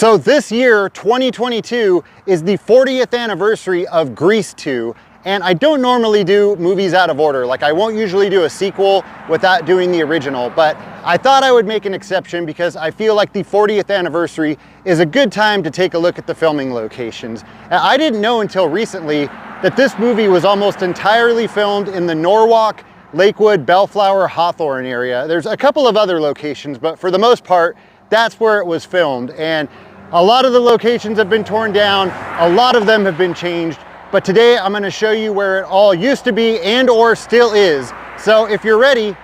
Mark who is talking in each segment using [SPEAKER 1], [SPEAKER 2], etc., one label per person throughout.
[SPEAKER 1] So this year, 2022, is the 40th anniversary of Grease 2, and I don't normally do movies out of order. Like, I won't usually do a sequel without doing the original, but I thought I would make an exception because I feel like the 40th anniversary is a good time to take a look at the filming locations. And I didn't know until recently that this movie was almost entirely filmed in the Norwalk, Lakewood, Bellflower, Hawthorne area. There's a couple of other locations, but for the most part, that's where it was filmed. And a lot of the locations have been torn down, a lot of them have been changed, but today I'm going to show you where it all used to be and or still is. So if you're ready,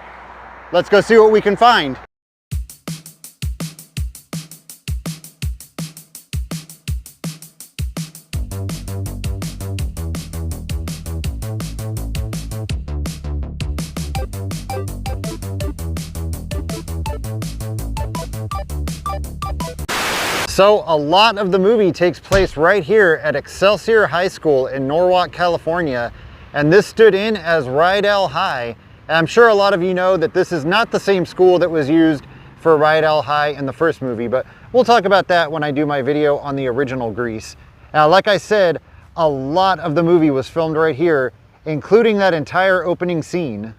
[SPEAKER 1] let's go see what we can find. So a lot of the movie takes place right here at Excelsior High School in Norwalk, California. And this stood in as Rydell High. And I'm sure a lot of you know that this is not the same school that was used for Rydell High in the first movie, but we'll talk about that when I do my video on the original Grease. Now, like I said, a lot of the movie was filmed right here, including that entire opening scene.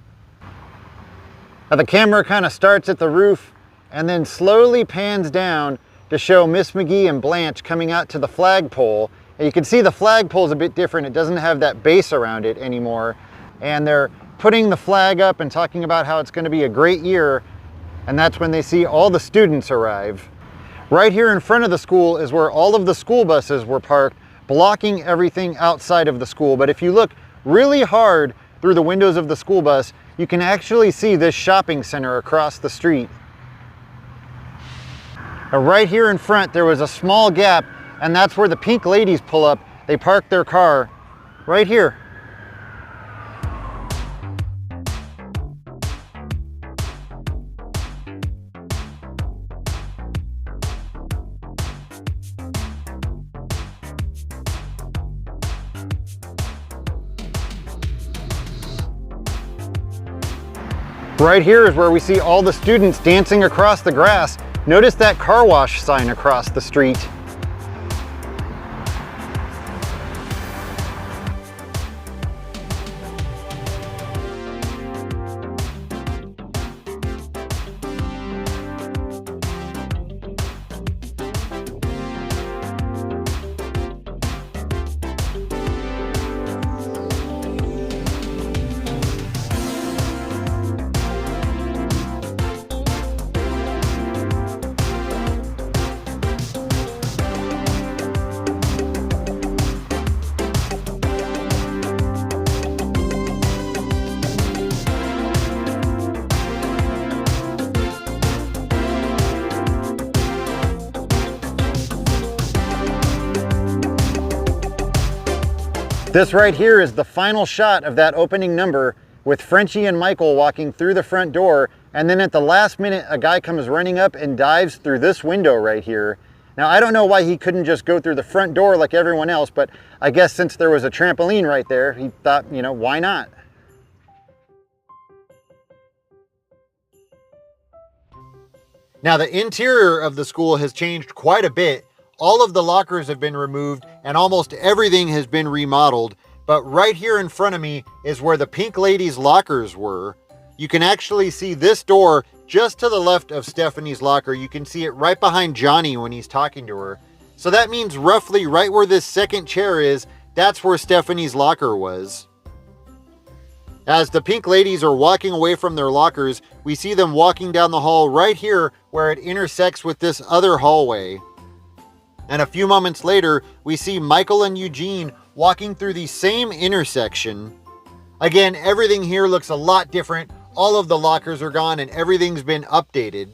[SPEAKER 1] Now, the camera kind of starts at the roof and then slowly pans down to show Miss McGee and Blanche coming out to the flagpole. And you can see the flagpole is a bit different. It doesn't have that base around it anymore. And they're putting the flag up and talking about how it's going to be a great year. And that's when they see all the students arrive. Right here in front of the school is where all of the school buses were parked, blocking everything outside of the school. But if you look really hard through the windows of the school bus, you can actually see this shopping center across the street. Right here in front, there was a small gap, and that's where the pink ladies pull up. They park their car right here. Right here is where we see all the students dancing across the grass. Notice that car wash sign across the street. This right here is the final shot of that opening number with Frenchie and Michael walking through the front door, and then at the last minute a guy comes running up and dives through this window right here. Now, I don't know why he couldn't just go through the front door like everyone else, but I guess since there was a trampoline right there, he thought, you know, why not? Now, the interior of the school has changed quite a bit. All of the lockers have been removed and almost everything has been remodeled. But right here in front of me is where the pink ladies' lockers were. You can actually see this door just to the left of Stephanie's locker. You can see it right behind Johnny when he's talking to her. So that means roughly right where this second chair is, that's where Stephanie's locker was. As the pink ladies are walking away from their lockers, we see them walking down the hall right here where it intersects with this other hallway. And a few moments later, we see Michael and Eugene walking through the same intersection. Again, everything here looks a lot different. All of the lockers are gone and everything's been updated.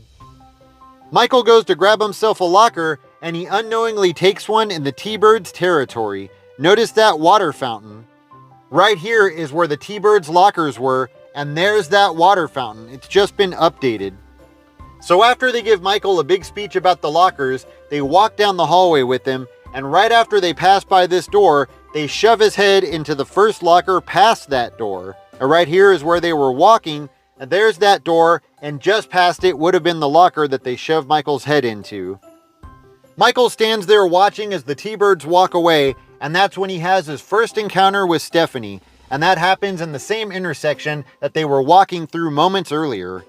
[SPEAKER 1] Michael goes to grab himself a locker and he unknowingly takes one in the T-Birds territory. Notice that water fountain. Right here is where the T-Birds lockers were, and there's that water fountain. It's just been updated. So after they give Michael a big speech about the lockers, they walk down the hallway with him, and right after they pass by this door, they shove his head into the first locker past that door. And right here is where they were walking, and there's that door, and just past it would have been the locker that they shoved Michael's head into. Michael stands there watching as the T-Birds walk away, and that's when he has his first encounter with Stephanie, and that happens in the same intersection that they were walking through moments earlier.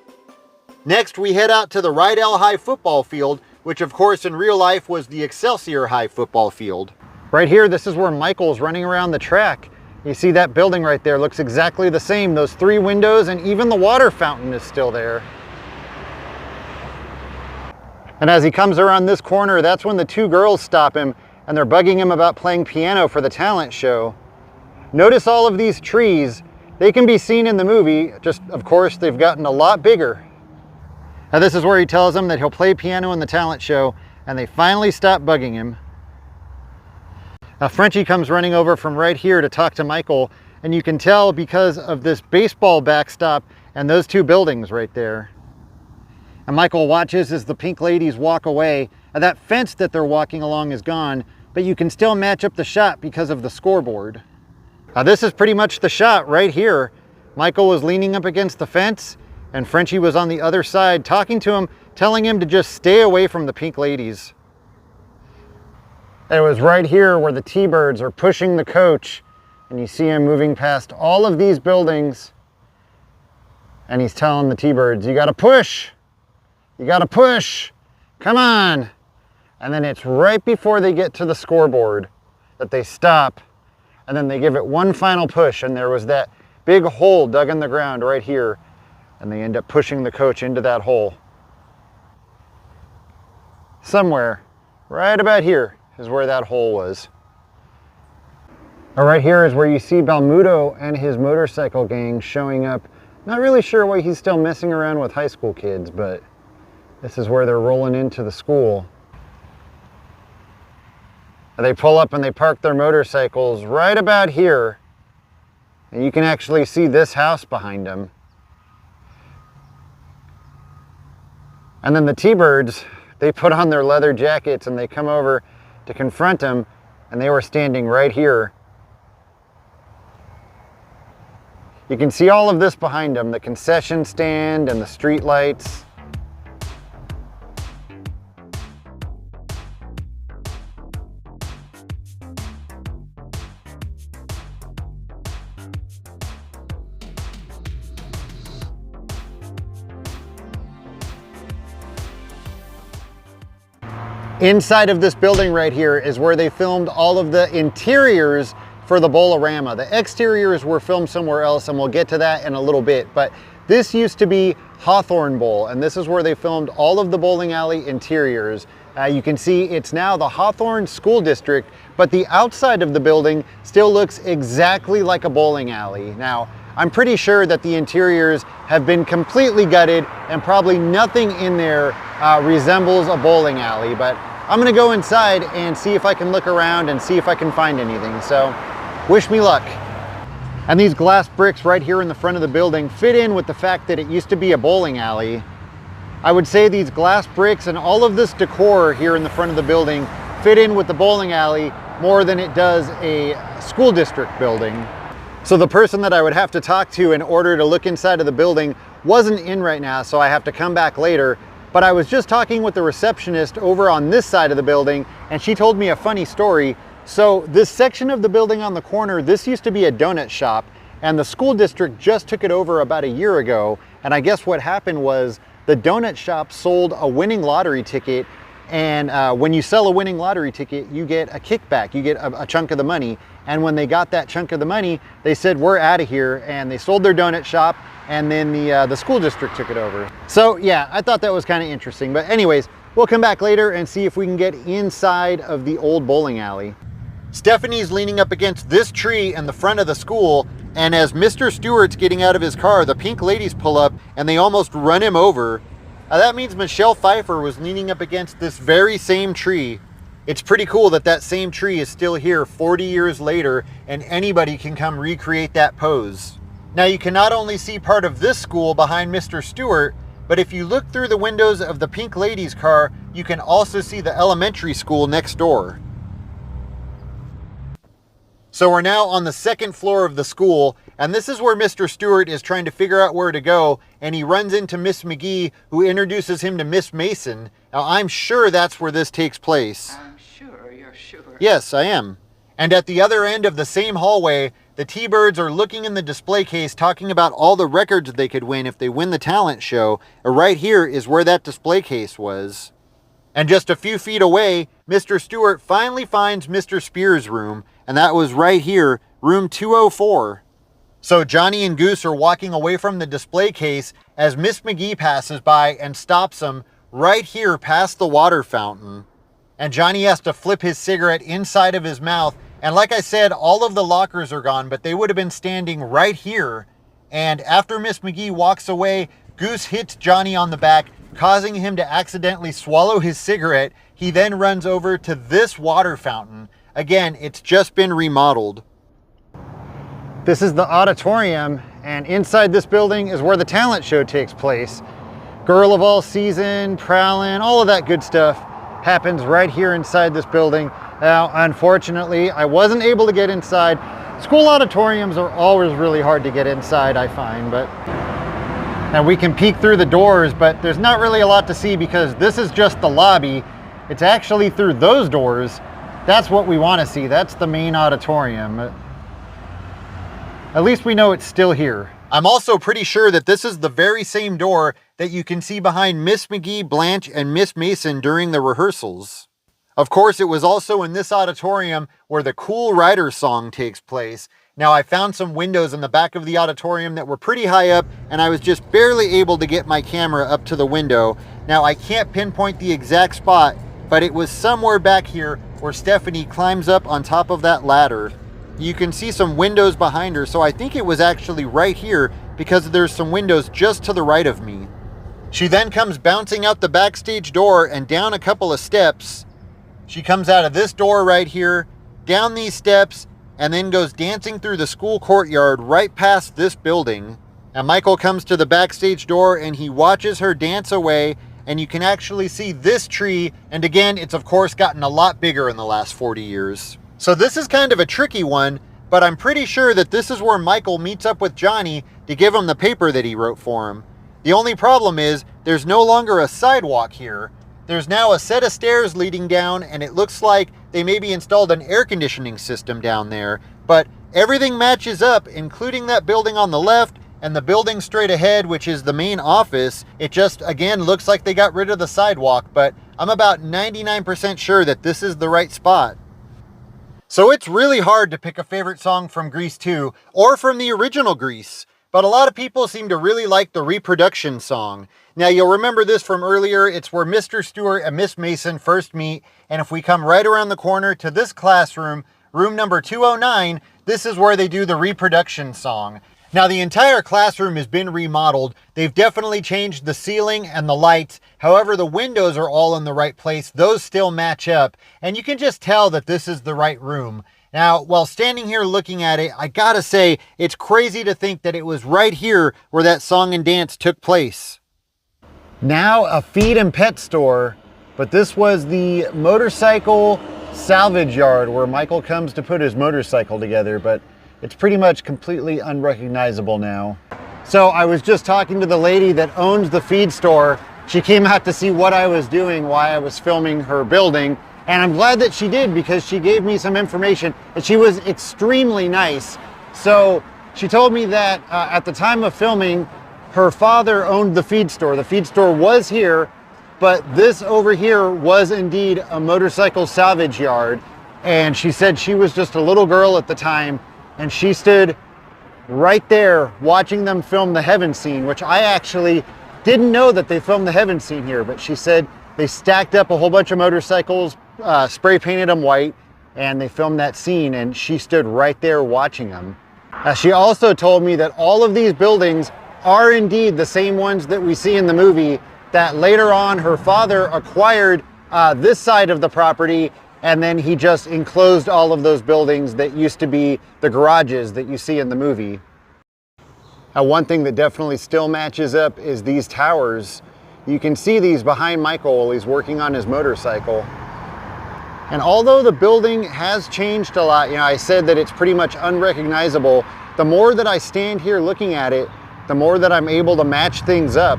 [SPEAKER 1] Next, we head out to the Rydell High football field, which of course in real life was the Excelsior High football field. Right here, this is where Michael's running around the track. You see that building right there looks exactly the same. Those 3 windows and even the water fountain is still there. And as he comes around this corner, that's when the 2 girls stop him and they're bugging him about playing piano for the talent show. Notice all of these trees. They can be seen in the movie, just of course they've gotten a lot bigger. Now this is where he tells them that he'll play piano in the talent show, and they finally stop bugging him. Now Frenchie comes running over from right here to talk to Michael, and you can tell because of this baseball backstop and those 2 buildings right there. And Michael watches as the pink ladies walk away, and that fence that they're walking along is gone, but you can still match up the shot because of the scoreboard. Now this is pretty much the shot right here. Michael was leaning up against the fence, and Frenchie was on the other side talking to him, telling him to just stay away from the pink ladies. It was right here where the T-Birds are pushing the coach, and you see him moving past all of these buildings, and he's telling the T-Birds, you gotta push, you gotta push, come on. And then it's right before they get to the scoreboard that they stop, and then they give it one final push, and there was that big hole dug in the ground right here, and they end up pushing the coach into that hole. Somewhere, right about here, is where that hole was. Right here is where you see Balmudo and his motorcycle gang showing up. Not really sure why he's still messing around with high school kids, but this is where they're rolling into the school. They pull up and they park their motorcycles right about here, and you can actually see this house behind them. And then the T-Birds, they put on their leather jackets and they come over to confront him, and they were standing right here. You can see all of this behind them, the concession stand and the street lights. Inside of this building right here is where they filmed all of the interiors for the Bowl-O-Rama. The exteriors were filmed somewhere else, and we'll get to that in a little bit, but this used to be Hawthorne Bowl, and this is where they filmed all of the bowling alley interiors. You can see it's now the Hawthorne School District, but the outside of the building still looks exactly like a bowling alley. Now, I'm pretty sure that the interiors have been completely gutted and probably nothing in there resembles a bowling alley, but I'm gonna go inside and see if I can look around and see if I can find anything, so wish me luck. And these glass bricks right here in the front of the building fit in with the fact that it used to be a bowling alley. I would say these glass bricks and all of this decor here in the front of the building fit in with the bowling alley more than it does a school district building. So the person that I would have to talk to in order to look inside of the building wasn't in right now, so I have to come back later. But I was just talking with the receptionist over on this side of the building, and she told me a funny story. So this section of the building on the corner, this used to be a donut shop, and the school district just took it over about a year ago. And I guess what happened was the donut shop sold a winning lottery ticket, and when you sell a winning lottery ticket, you get a kickback, you get a chunk of the money. And when they got that chunk of the money, they said, we're out of here, and they sold their donut shop, and then the school district took it over. So yeah, I thought that was kind of interesting. But anyways, we'll come back later and see if we can get inside of the old bowling alley. Stephanie's leaning up against this tree in the front of the school, and as Mr. Stewart's getting out of his car, the pink ladies pull up and they almost run him over. That means Michelle Pfeiffer was leaning up against this very same tree. It's pretty cool that that same tree is still here 40 years later, and anybody can come recreate that pose. Now you can not only see part of this school behind Mr. Stewart, but if you look through the windows of the pink ladies' car, you can also see the elementary school next door. So we're now on the second floor of the school, and this is where Mr. Stewart is trying to figure out where to go, and he runs into Miss McGee, who introduces him to Miss Mason. Now, I'm sure that's where this takes place.
[SPEAKER 2] I'm sure you're sure.
[SPEAKER 1] Yes, I am. And at the other end of the same hallway, the T-Birds are looking in the display case, talking about all the records they could win if they win the talent show. Right here is where that display case was. And just a few feet away, Mr. Stewart finally finds Mr. Spears' room, and that was right here, room 204. So Johnny and Goose are walking away from the display case as Miss McGee passes by and stops them right here past the water fountain. And Johnny has to flip his cigarette inside of his mouth. And like I said, all of the lockers are gone, but they would have been standing right here. And after Miss McGee walks away, Goose hits Johnny on the back, causing him to accidentally swallow his cigarette. He then runs over to this water fountain. Again, it's just been remodeled. This is the auditorium, and inside this building is where the talent show takes place. Girl of All Season, Prowlin', all of that good stuff happens right here inside this building. Now, unfortunately, I wasn't able to get inside. School auditoriums are always really hard to get inside, I find, and we can peek through the doors, but there's not really a lot to see because this is just the lobby. It's actually through those doors. That's what we want to see. That's the main auditorium. At least we know it's still here. I'm also pretty sure that this is the very same door that you can see behind Miss McGee, Blanche, and Miss Mason during the rehearsals. Of course, it was also in this auditorium where the Cool Rider song takes place. Now, I found some windows in the back of the auditorium that were pretty high up, and I was just barely able to get my camera up to the window. Now, I can't pinpoint the exact spot, but it was somewhere back here where Stephanie climbs up on top of that ladder. You can see some windows behind her, so I think it was actually right here because there's some windows just to the right of me. She then comes bouncing out the backstage door and down a couple of steps. She comes out of this door right here, down these steps, and then goes dancing through the school courtyard right past this building. And Michael comes to the backstage door and he watches her dance away, and you can actually see this tree, and again, it's of course gotten a lot bigger in the last 40 years. So this is kind of a tricky one, but I'm pretty sure that this is where Michael meets up with Johnny to give him the paper that he wrote for him. The only problem is there's no longer a sidewalk here. There's now a set of stairs leading down, and it looks like they maybe installed an air conditioning system down there, but everything matches up, including that building on the left and the building straight ahead, which is the main office. It just, again, looks like they got rid of the sidewalk, but I'm about 99% sure that this is the right spot. So it's really hard to pick a favorite song from Grease 2 or from the original Grease, but a lot of people seem to really like the reproduction song. Now, you'll remember this from earlier. It's where Mr. Stewart and Miss Mason first meet, and if we come right around the corner to this classroom, room number 209, this is where they do the reproduction song. Now, the entire classroom has been remodeled. They've definitely changed the ceiling and the lights. However, the windows are all in the right place. Those still match up, and you can just tell that this is the right room. Now, while standing here looking at it, I gotta say, it's crazy to think that it was right here where that song and dance took place. Now a feed and pet store, but this was the motorcycle salvage yard where Michael comes to put his motorcycle together, but it's pretty much completely unrecognizable now. So I was just talking to the lady that owns the feed store. She came out to see what I was doing while I was filming her building, and I'm glad that she did because she gave me some information, and she was extremely nice. So she told me that at the time of filming, her father owned the feed store. The feed store was here, but this over here was indeed a motorcycle salvage yard. And she said she was just a little girl at the time, and she stood right there watching them film the heaven scene, which I actually didn't know that they filmed the heaven scene here, but she said they stacked up a whole bunch of motorcycles, spray painted them white, and they filmed that scene, and she stood right there watching them. She also told me that all of these buildings are indeed the same ones that we see in the movie, that later on her father acquired this side of the property, and then he just enclosed all of those buildings that used to be the garages that you see in the movie. One thing that definitely still matches up is these towers. You can see these behind Michael while he's working on his motorcycle. And although the building has changed a lot, I said that it's pretty much unrecognizable,
[SPEAKER 2] the more that I stand here looking at it, the more that I'm able to match things up.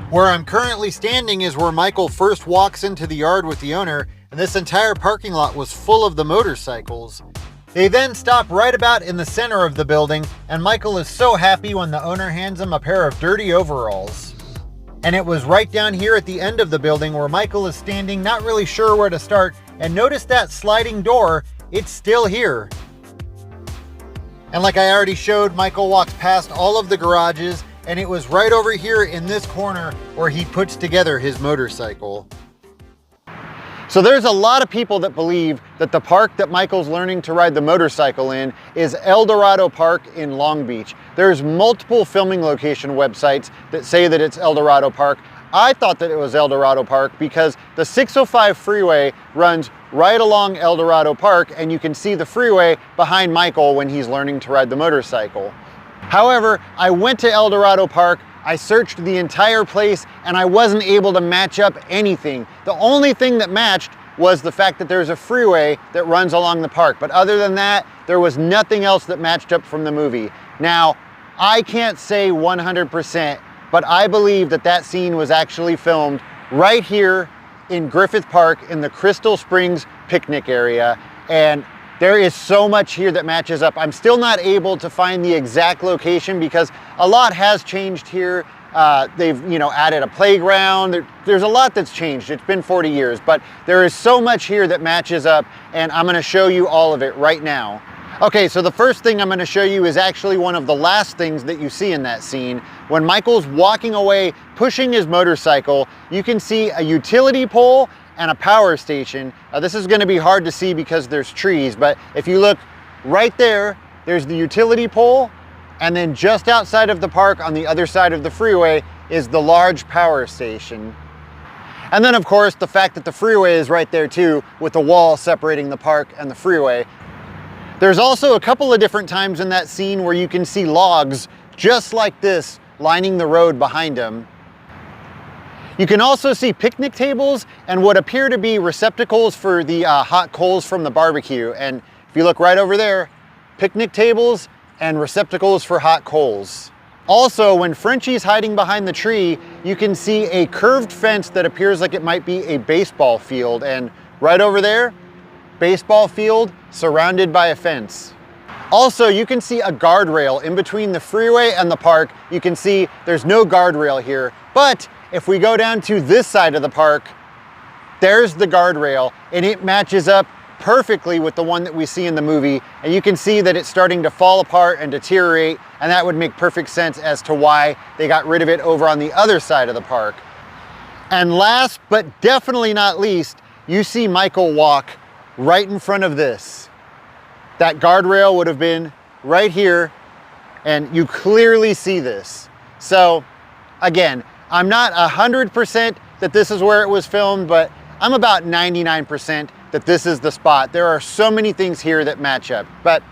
[SPEAKER 1] Where I'm currently standing is where Michael first walks into the yard with the owner, and this entire parking lot was full of the motorcycles. They then stop right about in the center of the building, and Michael is so happy when the owner hands him a pair of dirty overalls. And it was right down here at the end of the building where Michael is standing, not really sure where to start, and notice that sliding door, it's still here. And like I already showed, Michael walks past all of the garages, and it was right over here in this corner where he puts together his motorcycle.
[SPEAKER 2] So there's a lot of people that believe that the park that Michael's learning to ride the motorcycle in is El Dorado Park in Long Beach. There's multiple filming location websites that say that it's El Dorado Park. I thought that it was El Dorado Park because the 605 freeway runs right along El Dorado Park, and you can see the freeway behind Michael when he's learning to ride the motorcycle. However, I went to El Dorado Park, I searched the entire place, and I wasn't able to match up anything. The only thing that matched was the fact that there's a freeway that runs along the park. But other than that, there was nothing else that matched up from the movie. Now, I can't say 100%, but I believe that that scene was actually filmed right here in Griffith Park in the Crystal Springs picnic area. And there is so much here that matches up. I'm still not able to find the exact location because a lot has changed here. They've, added a playground. There's a lot that's changed. It's been 40 years, but there is so much here that matches up, and I'm gonna show you all of it right now. Okay, so the first thing I'm gonna show you is actually one of the last things that you see in that scene. When Michael's walking away, pushing his motorcycle, you can see a utility pole and a power station. This is gonna be hard to see because there's trees, but if you look right there, there's the utility pole, and then just outside of the park on the other side of the freeway is the large power station. And then of course, the fact that the freeway is right there too, with the wall separating the park and the freeway. There's also a couple of different times in that scene where you can see logs just like this lining the road behind him. You can also see picnic tables and what appear to be receptacles for the hot coals from the barbecue. And if you look right over there, picnic tables and receptacles for hot coals. Also, when Frenchie's hiding behind the tree, you can see a curved fence that appears like it might be a baseball field. And right over there, baseball field surrounded by a fence. Also, you can see a guardrail in between the freeway and the park. You can see there's no guardrail here, but if we go down to this side of the park, there's the guardrail, and it matches up perfectly with the one that we see in the movie. And you can see that it's starting to fall apart and deteriorate, and that would make perfect sense as to why they got rid of it over on the other side of the park. And last, but definitely not least, you see Michael walk right in front of this. That guardrail would have been right here, and you clearly see this. So again, I'm not 100% that this is where it was filmed, but I'm about 99% that this is the spot. There are so many things here that match up, but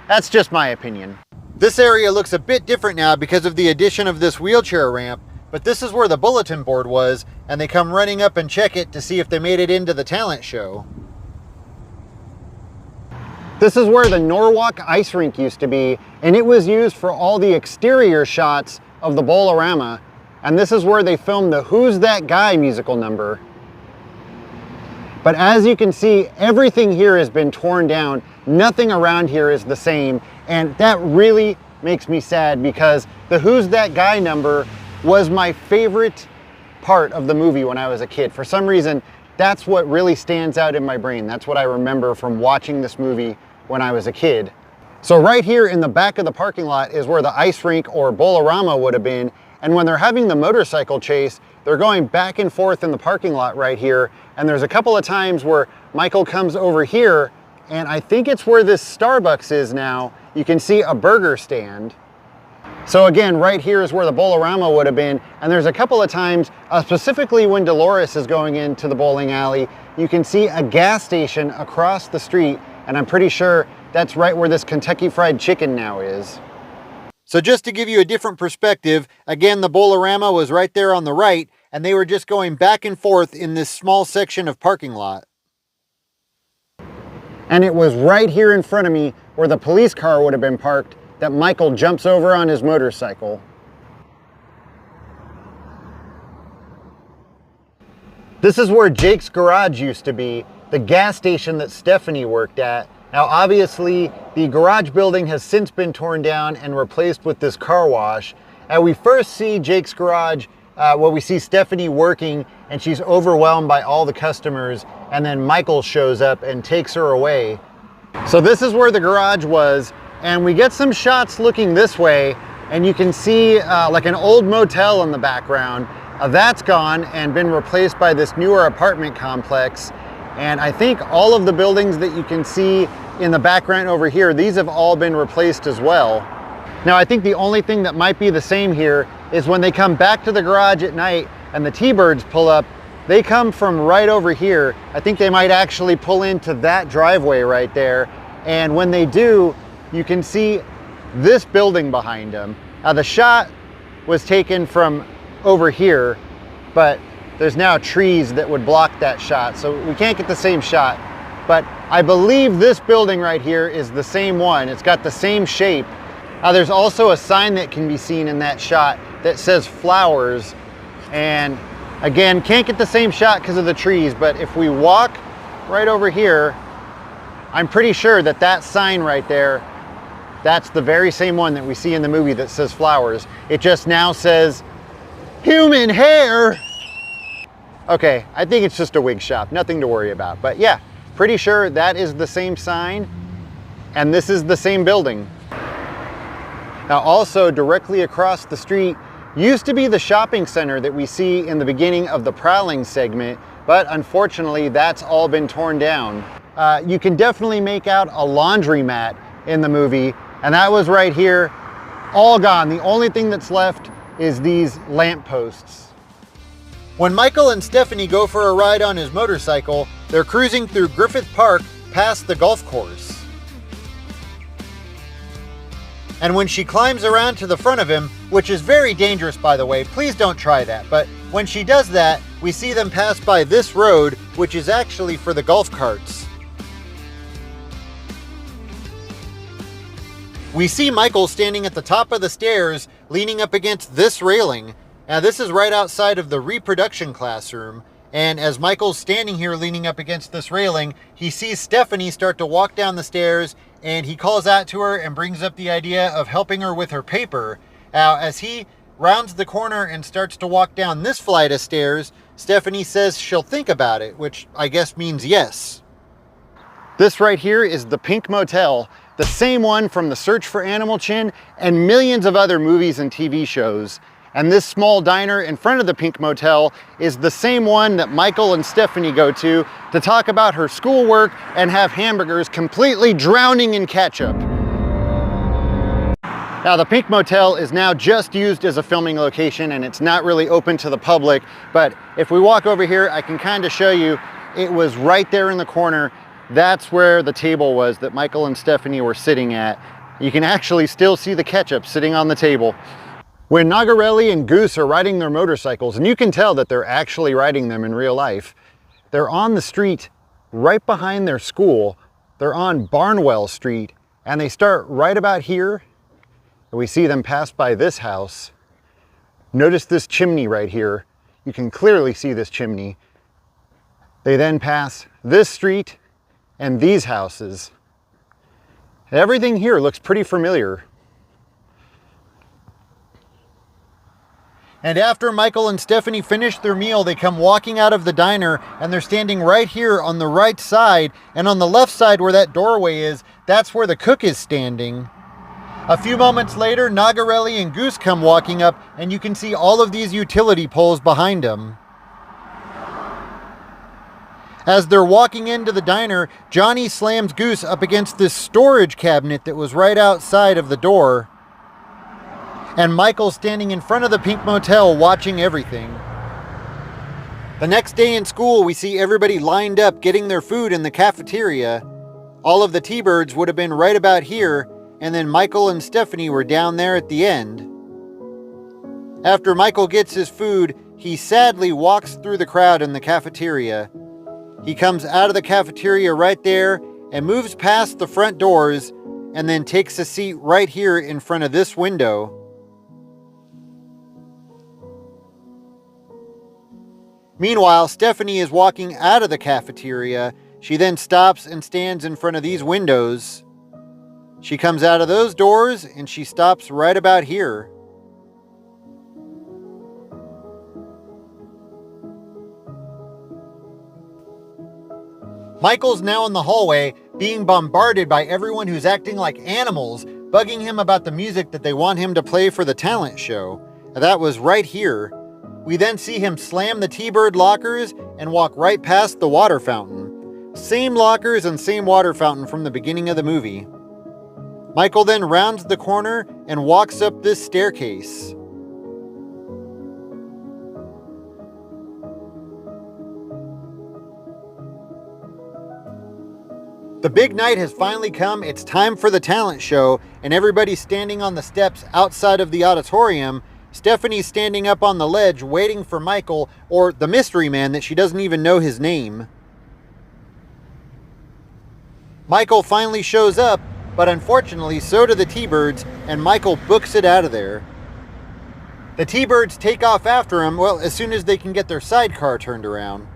[SPEAKER 2] that's just my opinion.
[SPEAKER 1] This area looks a bit different now because of the addition of this wheelchair ramp, but this is where the bulletin board was, and they come running up and check it to see if they made it into the talent show.
[SPEAKER 2] This is where the Norwalk ice rink used to be, and it was used for all the exterior shots of the Bowl-O-Rama. And this is where they filmed the Who's That Guy musical number. But as you can see, everything here has been torn down. Nothing around here is the same. And that really makes me sad because the Who's That Guy number was my favorite part of the movie when I was a kid. For some reason, that's what really stands out in my brain. That's what I remember from watching this movie when I was a kid. So right here in the back of the parking lot is where the ice rink or Bowl-O-Rama would have been. And when they're having the motorcycle chase, they're going back and forth in the parking lot right here. And there's a couple of times where Michael comes over here, and I think it's where this Starbucks is now. You can see a burger stand. So again, right here is where the Bowl-O-Rama would have been. And there's a couple of times, specifically when Dolores is going into the bowling alley, you can see a gas station across the street. And I'm pretty sure that's right where this Kentucky Fried Chicken now is.
[SPEAKER 1] So just to give you a different perspective, again, the Bowl-O-Rama was right there on the right, and they were just going back and forth in this small section of parking lot.
[SPEAKER 2] And it was right here in front of me where the police car would have been parked that Michael jumps over on his motorcycle. This is where Jake's garage used to be, the gas station that Stephanie worked at. Now obviously the garage building has since been torn down and replaced with this car wash. We first see Jake's garage where we see Stephanie working and she's overwhelmed by all the customers, and then Michael shows up and takes her away. So this is where the garage was, and we get some shots looking this way, and you can see like an old motel in the background. That's gone and been replaced by this newer apartment complex. And I think all of the buildings that you can see in the background over here, these have all been replaced as well. Now I think the only thing that might be the same here is when they come back to the garage at night and the T-Birds pull up, they come from right over here. I think they might actually pull into that driveway right there. And when they do, you can see this building behind them. Now the shot was taken from over here, but there's now trees that would block that shot, so we can't get the same shot. But I believe this building right here is the same one. It's got the same shape. There's also a sign that can be seen in that shot that says flowers. And again, can't get the same shot because of the trees, but if we walk right over here, I'm pretty sure that that sign right there, that's the very same one that we see in the movie that says flowers. It just now says human hair. Okay, I think it's just a wig shop, nothing to worry about. But yeah, pretty sure that is the same sign and this is the same building. Now also directly across the street used to be the shopping center that we see in the beginning of the Prowling segment, but unfortunately that's all been torn down. You can definitely make out a laundromat in the movie, and that was right here, all gone. The only thing that's left is these lampposts.
[SPEAKER 1] When Michael and Stephanie go for a ride on his motorcycle, they're cruising through Griffith Park past the golf course. And when she climbs around to the front of him, which is very dangerous by the way, please don't try that, but when she does that, we see them pass by this road, which is actually for the golf carts. We see Michael standing at the top of the stairs, leaning up against this railing. Now this is right outside of the reproduction classroom, and as Michael's standing here leaning up against this railing, he sees Stephanie start to walk down the stairs, and he calls out to her and brings up the idea of helping her with her paper. Now as he rounds the corner and starts to walk down this flight of stairs, Stephanie says she'll think about it, which I guess means yes.
[SPEAKER 2] This right here is the Pink Motel, the same one from The Search for Animal Chin and millions of other movies and TV shows. And this small diner in front of the Pink Motel is the same one that Michael and Stephanie go to talk about her schoolwork and have hamburgers completely drowning in ketchup. Now the Pink Motel is now just used as a filming location and it's not really open to the public, but if we walk over here, I can kind of show you, it was right there in the corner. That's where the table was that Michael and Stephanie were sitting at. You can actually still see the ketchup sitting on the table. When Nagarelli and Goose are riding their motorcycles, and you can tell that they're actually riding them in real life, they're on the street right behind their school. They're on Barnwell Street, and they start right about here. And we see them pass by this house. Notice this chimney right here. You can clearly see this chimney. They then pass this street and these houses. Everything here looks pretty familiar.
[SPEAKER 1] And after Michael and Stephanie finish their meal, they come walking out of the diner, and they're standing right here on the right side, and on the left side where that doorway is, that's where the cook is standing. A few moments later, Nagarelli and Goose come walking up, and you can see all of these utility poles behind them. As they're walking into the diner, Johnny slams Goose up against this storage cabinet that was right outside of the door. And Michael's standing in front of the Pink Motel watching everything. The next day in school, we see everybody lined up getting their food in the cafeteria. All of the T-Birds would have been right about here, and then Michael and Stephanie were down there at the end. After Michael gets his food, he sadly walks through the crowd in the cafeteria. He comes out of the cafeteria right there and moves past the front doors, and then takes a seat right here in front of this window. Meanwhile, Stephanie is walking out of the cafeteria. She then stops and stands in front of these windows. She comes out of those doors and she stops right about here. Michael's now in the hallway, being bombarded by everyone who's acting like animals, bugging him about the music that they want him to play for the talent show. That was right here. We then see him slam the T-Bird lockers and walk right past the water fountain. Same lockers and same water fountain from the beginning of the movie. Michael then rounds the corner and walks up this staircase. The big night has finally come. It's time for the talent show, and everybody's standing on the steps outside of the auditorium. Stephanie's standing up on the ledge waiting for Michael, or the mystery man that she doesn't even know his name. Michael finally shows up, but unfortunately so do the T-Birds, and Michael books it out of there. The T-Birds take off after him, well, as soon as they can get their sidecar turned around.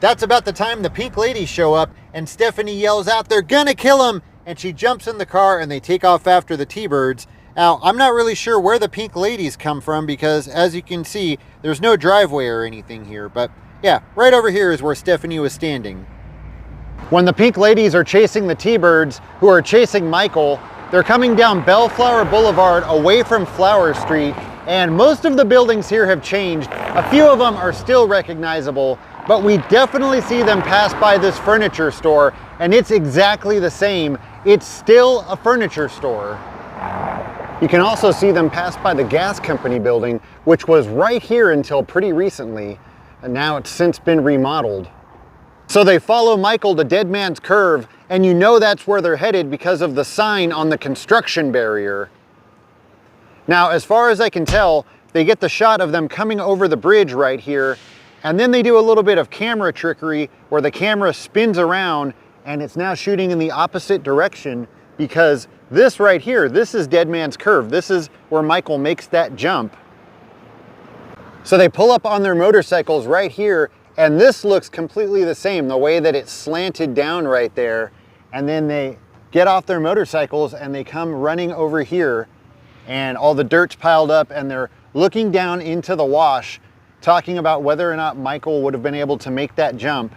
[SPEAKER 1] That's about the time the pink ladies show up, and Stephanie yells out, "They're gonna kill him!" And she jumps in the car and they take off after the T-Birds. Now, I'm not really sure where the pink ladies come from because, as you can see, there's no driveway or anything here. But yeah, right over here is where Stephanie was standing.
[SPEAKER 2] When the pink ladies are chasing the T-Birds, who are chasing Michael, they're coming down Bellflower Boulevard away from Flower Street, and most of the buildings here have changed. A few of them are still recognizable, but we definitely see them pass by this furniture store, and it's exactly the same. It's still a furniture store. You can also see them pass by the gas company building, which was right here until pretty recently, and now it's since been remodeled. So they follow Michael to Dead Man's Curve, and you know that's where they're headed because of the sign on the construction barrier. Now, as far as I can tell, they get the shot of them coming over the bridge right here, and then they do a little bit of camera trickery where the camera spins around and it's now shooting in the opposite direction, because this right here, this is Dead Man's Curve. This is where Michael makes that jump. So they pull up on their motorcycles right here, and this looks completely the same, the way that it's slanted down right there. And then they get off their motorcycles and they come running over here, and all the dirt's piled up and they're looking down into the wash, talking about whether or not Michael would have been able to make that jump.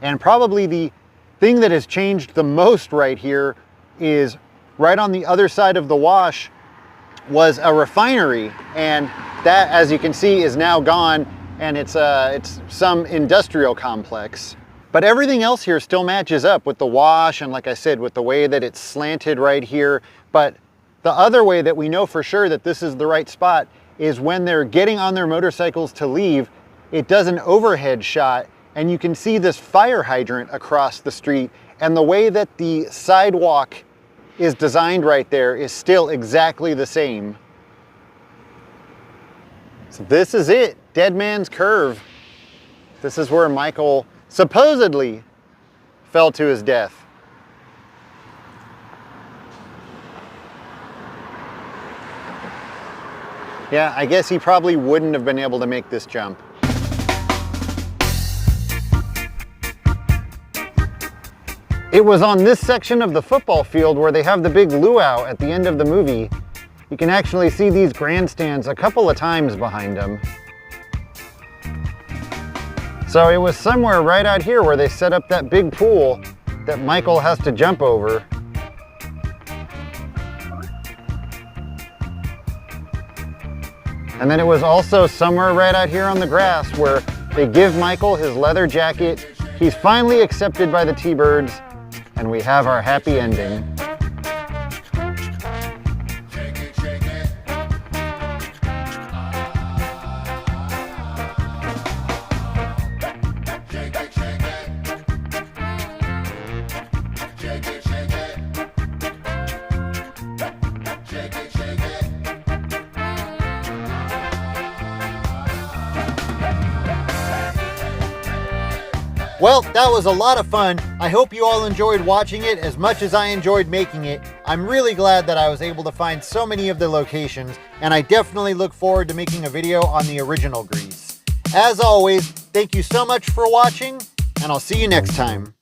[SPEAKER 2] And probably the thing that has changed the most right here is right on the other side of the wash was a refinery, and that, as you can see, is now gone, and it's some industrial complex. But everything else here still matches up with the wash, and like I said, with the way that it's slanted right here. But the other way that we know for sure that this is the right spot is when they're getting on their motorcycles to leave, it does an overhead shot, and you can see this fire hydrant across the street, and the way that the sidewalk is designed right there is still exactly the same. So this is it, Dead Man's Curve. This is where Michael supposedly fell to his death. Yeah, I guess he probably wouldn't have been able to make this jump. It was on this section of the football field where they have the big luau at the end of the movie. You can actually see these grandstands a couple of times behind them. So it was somewhere right out here where they set up that big pool that Michael has to jump over. And then it was also somewhere right out here on the grass where they give Michael his leather jacket. He's finally accepted by the T-Birds, and we have our happy ending.
[SPEAKER 1] Well, that was a lot of fun. I hope you all enjoyed watching it as much as I enjoyed making it. I'm really glad that I was able to find so many of the locations, and I definitely look forward to making a video on the original grease. As always, thank you so much for watching, and I'll see you next time.